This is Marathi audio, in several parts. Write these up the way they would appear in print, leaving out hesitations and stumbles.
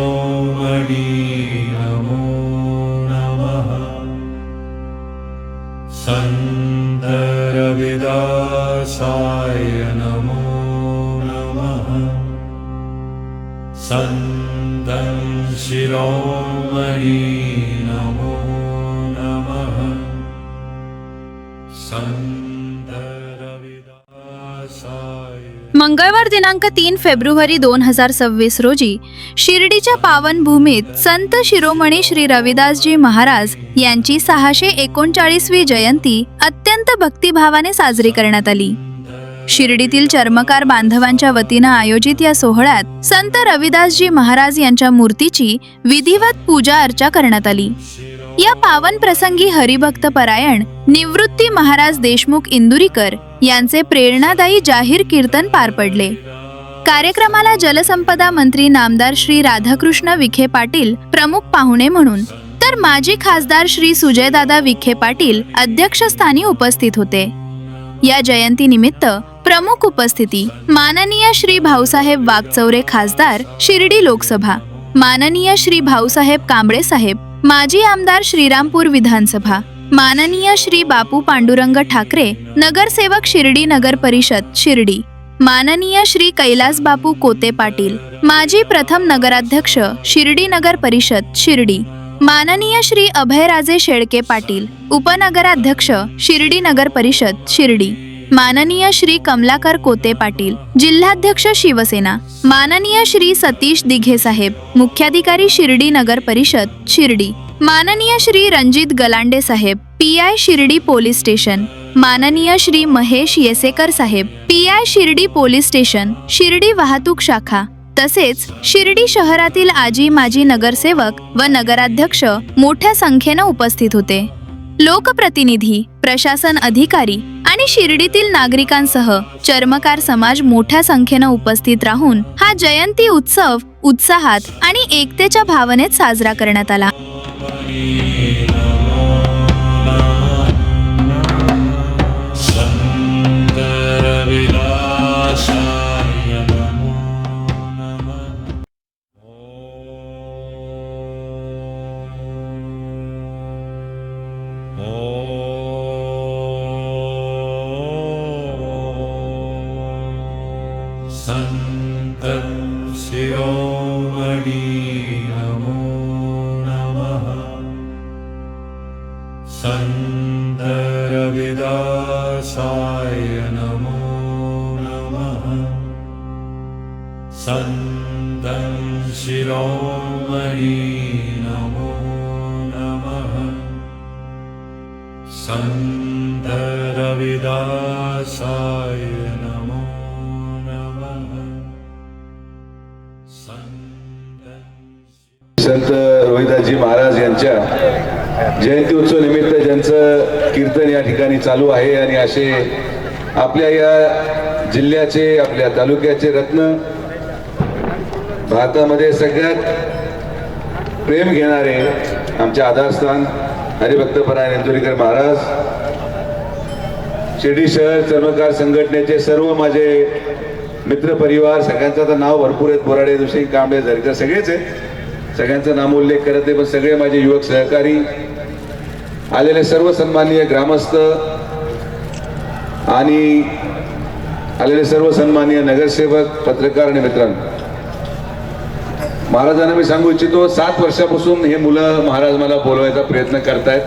शिरोमणि नमो नमः। संत रविदासाय नमो नमः। संतं शिरोमणि नमो नमः। संत रविदासाय। मंगळवार दिनांक 3 फेब्रुवारी 2026 रोजी शिर्डीच्या पावनभूमीत संत शिरोमणी श्री रविदासजी महाराज यांची 639वी जयंती अत्यंत भक्तिभावाने साजरी करण्यात आली। शिर्डीतील चर्मकार बांधवांच्या वतीनं आयोजित या सोहळ्यात संत रविदासजी महाराज यांच्या मूर्तीची विधिवत पूजा अर्चा करण्यात आली। या पावन प्रसंगी हरिभक्त परायण निवृत्ती महाराज देशमुख इंदुरीकर यांचे प्रेरणादायी जाहीर कीर्तन पार पडले। कार्यक्रमाला जलसंपदा मंत्री नामदार श्री राधाकृष्ण विखे पाटील प्रमुख पाहुणे म्हणून तर माजी खासदार श्री सुजयदादा विखे पाटील अध्यक्षस्थानी उपस्थित होते। या जयंती निमित्त प्रमुख उपस्थिती माननीय श्री भाऊसाहेब वागचौरे खासदार शिर्डी लोकसभा, माननीय श्री भाऊसाहेब कांबळे साहेब माजी आमदार श्रीरामपूर विधानसभा, माननीय श्री बापू पांडुरंग ठाकरे नगरसेवक शिर्डी नगर परिषद शिर्डी, माननीय श्री कैलास बापू कोते पाटील माजी प्रथम नगराध्यक्ष शिर्डी नगर परिषद शिर्डी, माननीय श्री अभयराजे शेळके पाटील उपनगराध्यक्ष शिर्डी नगर परिषद शिर्डी, माननीय श्री कमलाकर कोते पाटील जिल्हाध्यक्ष शिवसेना, माननीय श्री सतीश दिघे साहेब मुख्याधिकारी शिर्डी नगर परिषद शिर्डी, माननीय श्री रणजित गलांडे साहेब PI शिर्डी पोलीस स्टेशन, माननीय श्री महेश येसेकर साहेब PI Shirdi police station Shirdi वाहतूक शाखा, तसेच शिर्डी शहरातील आजी माजी नगरसेवक व नगराध्यक्ष मोठ्या संख्येने उपस्थित होते। लोकप्रतिनिधी, प्रशासन अधिकारी आणि शिर्डीतील नागरिकांसह चर्मकार समाज मोठ्या संख्येने उपस्थित राहून हा जयंती उत्सव उत्साहात आणि एकतेच्या भावनेत साजरा करण्यात आला। संतं शिरोमणि नमो नमः। संत रविदासाय नमो नमः। संतं शिरोमणि नमो नमः। संत रविदासाय नमो संत रविदासजी महाराज यांच्या जयंती उत्सव निमित्त ज्यांचं कीर्तन या ठिकाणी चालू आहे आणि असे आपल्या या जिल्ह्याचे आपल्या तालुक्याचे रत्न भारतामध्ये सगळ्यात प्रेम घेणारे आमचे आधारस्थान हरिभक्तपरायण इंदुरीकर महाराज, शिर्डी शहर चर्मकार संघटनेचे सर्व माझे मित्र परिवार, सगळ्यांचं तर नाव भरपूर आहेत, बोराडे दुसरी कांबळे झरकर सगळेच आहेत, सगळ्यांचा नामोल्लेख करत आहे, पण सगळे माझे युवक सहकारी, आलेले सर्व सन्माननीय ग्रामस्थ आणि आलेले सर्व सन्माननीय नगरसेवक, पत्रकार आणि मित्रांनो, महाराजांना मी सांगू इच्छितो 7 वर्षापासून हे मुलं महाराज मला बोलवायचा प्रयत्न करतायत,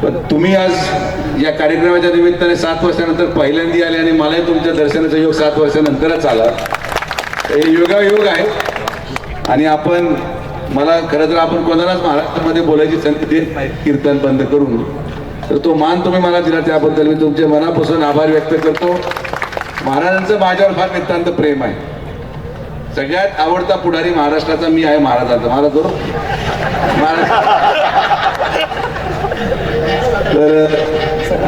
पण तुम्ही आज या कार्यक्रमाच्या निमित्ताने 7 वर्षानंतर पहिल्यांदा आले आणि मलाही तुमच्या दर्शनाचा योग 7 वर्षानंतरच आला। हे योगायोग आहे आणि आपण मला खरं तर आपण कोणालाच महाराष्ट्रामध्ये बोलायची संधी देत नाही कीर्तन बंद करून, तर तो मान तुम्ही मला दिला त्याबद्दल मी तुमचे मनापासून आभार व्यक्त करतो। महाराजांचं माझ्यावर फार नितांत प्रेम आहे। सगळ्यात आवडता पुढारी महाराष्ट्राचा मी आहे, महाराजांचा महाराज बरोबर। तर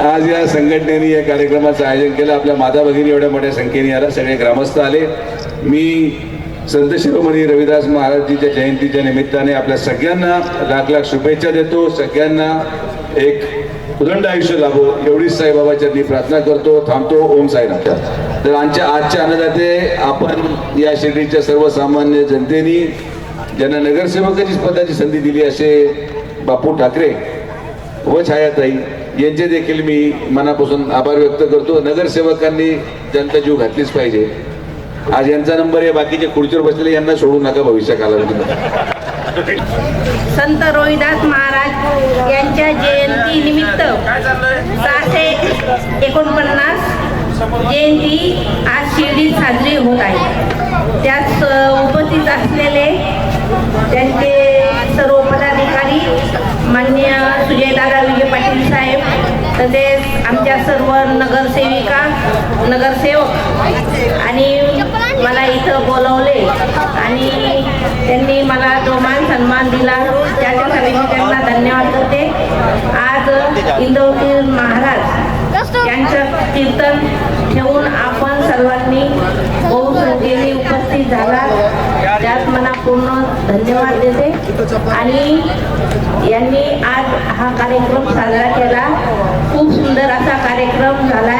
आज या संघटनेने या कार्यक्रमाचं आयोजन केलं, आपल्या माता भगिनी एवढ्या मोठ्या संख्येने आला, सगळे ग्रामस्थ आले। मी संत शिरोमणी रविदास महाराजजीच्या जयंतीच्या निमित्ताने आपल्या सगळ्यांना लाख लाख शुभेच्छा देतो। सगळ्यांना एक उदंड आयुष्य लाभो एवढीच साईबाबाच्या मी प्रार्थना करतो, थांबतो। ओम साईराम। तर आजच्या अन्नदाते आपण या शिर्डीच्या सर्वसामान्य जनतेने ज्यांना नगरसेवकाची पदाची संधी दिली असे बापू ठाकरे व छायाताई यांचे देखील मी मनापासून आभार व्यक्त करतो. नगरसेवकांनी जनता जीव घातलीच पाहिजे. आज यांचा नंबर आहे, बाकीचे खुर्चीवर बसलेले यांना सोडू नका भविष्य कालावधीमध्ये. संत रोहिदास महाराज यांच्या जयंती निमित्त 649 जयंती आज शिर्डीत साजरी होत आहे. त्यात उपस्थित असलेले त्यांचे सर्व पदाधिकारी माननीय सुजयदादा विजय पाटील साहेब, तसेच आमच्या सर्व नगरसेविका नगरसेवक आणि मला इथं बोलवले आणि त्यांनी मला जो मान सन्मान दिला त्याच्यासाठी मी त्यांना धन्यवाद करते. आज इंदौर महाराज यांचं कीर्तन ठेवून आपण सर्वांनी बहुसंख्येने उपस्थित झाला त्यात मला पूर्ण धन्यवाद देते. आणि यांनी आज हा कार्यक्रम साजरा केला. खूप सुंदर असा कार्यक्रम झाला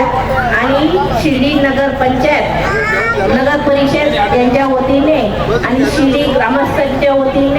आणि शिर्डी नगर पंचायत नगर परिषद यांच्या वतीने आणि शिर्डी ग्रामस्थांच्या वतीने